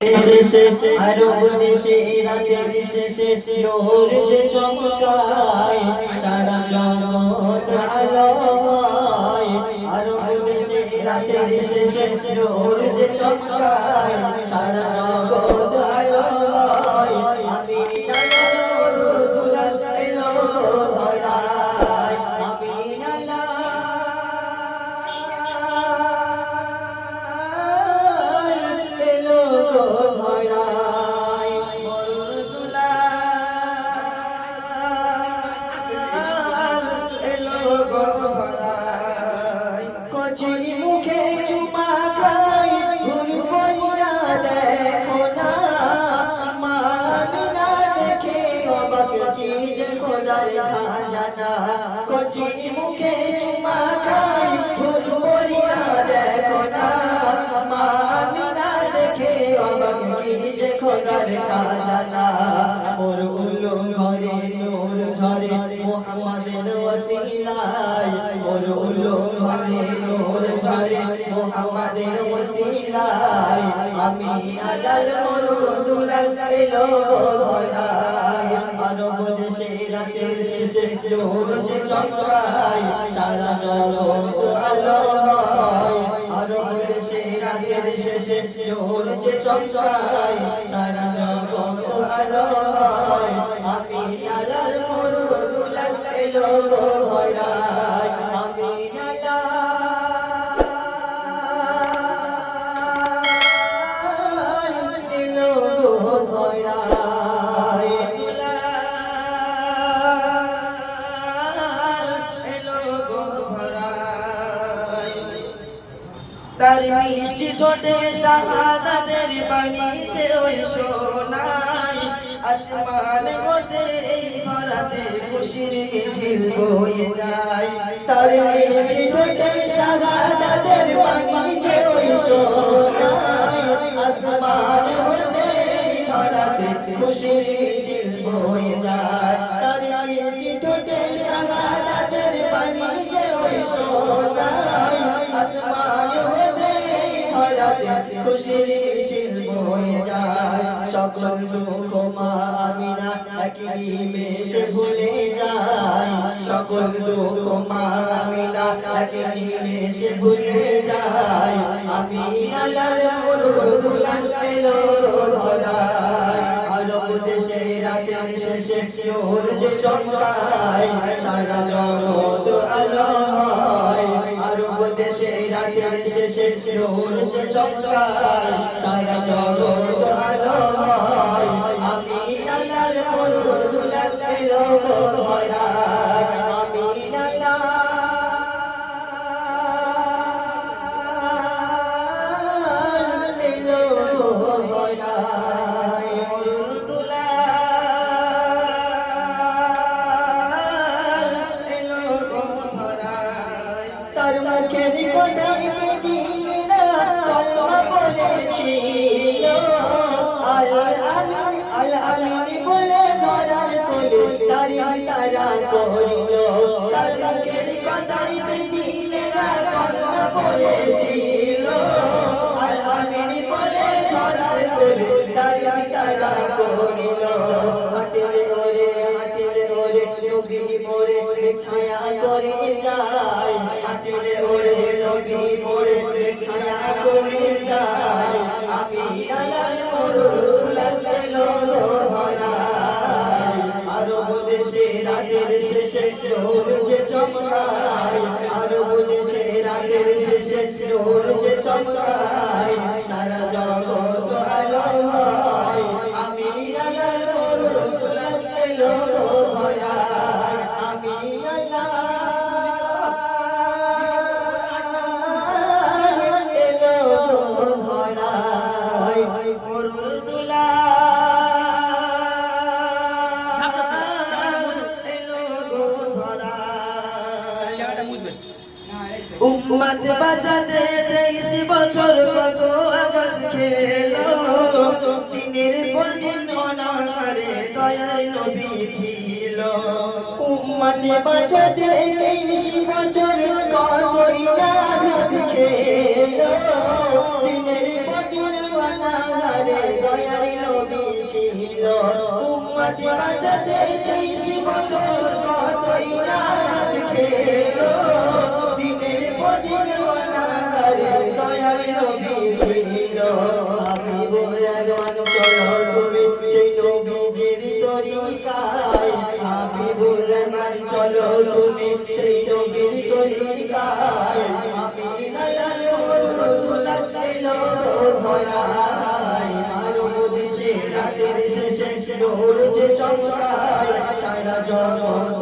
আরব দেশে রাতের শেষে নূর যে চমকায় সারা জগৎ আলোয়। আরব দেশে রাতের শেষে নূর যে চমকায় সারা জগৎ আলোয়। আমি দুলাল এলো ধরায়, আমি মুখে চুমা খাই ঘুরবইরা দেখো না, মামিনা দেখে অবাক কি যে খোদার খাজানা। কচি মুখে চুমা খাই ঘুরবইরা দেখো না, মামিনা দেখে অবাক কি যে খোদার খাজানা। ওর উল্লু ঘরে নূর ঝরে মুহাম্মাদের ওসিলায়, ওর উল্লু ঘরে নূর ঝরে মুহাম্মাদের ওসিলায়। আমি আলাল দুলাল এলো ধরায়, আরব দেশে রাতের শেষে নূর যে চমকায় সারা জগৎ আলো হয়। আরব দেশে রাতের শেষে নূর যে চমকায় সারা জগৎ আলো হয়। আমি আলাল দুলাল এলো ধরায়, আমি তার মিষ্টি ঠোঁটে শাহাদাতের বাণী যে ওই শোনায়। আসমান হতে এই ধরাতে খুশির মিছিল বয়ে যায়। তার মিষ্টি ঠোঁটে শাহাদাতের বাণী যে ওই শোনায়। আসমান হতে এই ধরাতে খুশির মিছিল বয়ে যায়। তার মিষ্টি ঠোঁটে শাহাদাতের বাণী যে ওই শোনায়। আসমান খুশির মিছিল বয়ে যায়। সকল দুঃখ মা আমিনা একই নিমেষে ভুলে যায়। সকল দুঃখ মা আমিনা একই নিমেষে ভুলে যায়। আমি আলাল দুলাল এলো ধরায়, আরব দেশে রাতের শেষে নূর যে চমকায় সারা জগৎ আলো হয়। আরব দেশে রাতের শেষে নূর যে চমকায় সারা জগৎ আলো হয়। আমি আলাল দুলাল এলো ধরায়, আমি তার মুখের কথাই মদিনা কলমা বলেছিল। আল আমিন বলে ধরার কোলে তারা করিল। তার মুখের কথাই মদিনা কলমা বলেছিল। আল আমিন বলে ধরার কোলে তারা করিল। হাটিলে ওরে নবী মোরে ছায়া করে যায়। হাটিলে ওরে নবী মোরে ছায়া করে যায়। আমি আলাল দুলাল এলো ধরায়, আরব দেশে রাতের শেষে নূর যে চমকায়। আরব দেশে রাতের শেষে নূর যে চমকায় সারা জগৎ আলো হয়। আমি আলাল দুলাল এলো ধরায়, আমি উম্মত বাঁচাতে 23 বছর কত আঘাত খেলো। দিনের পর দিন অনাহারে দয়ার নবী ছিল। উম্মত বাঁচাতে 23 বছর কতই আঘাত খেলো। দিনের পর দিন অনাহারে হইল উম্মত বাঁচাতে 23 বছর কতই রাত খেলো দিনের পর দিন অনাহারে দয়ার নবী ছিল হাবিবুর রহমান চলো তুমি সেই নবীজির তরিকায় হাবিবুর রহমান চলো তুমি সেই নবীর তরিকায় আমিনার ওরুদুল এলো ধরায় আরব দেশে রাতের শেষে নূর যে চমকায় সারা জগৎ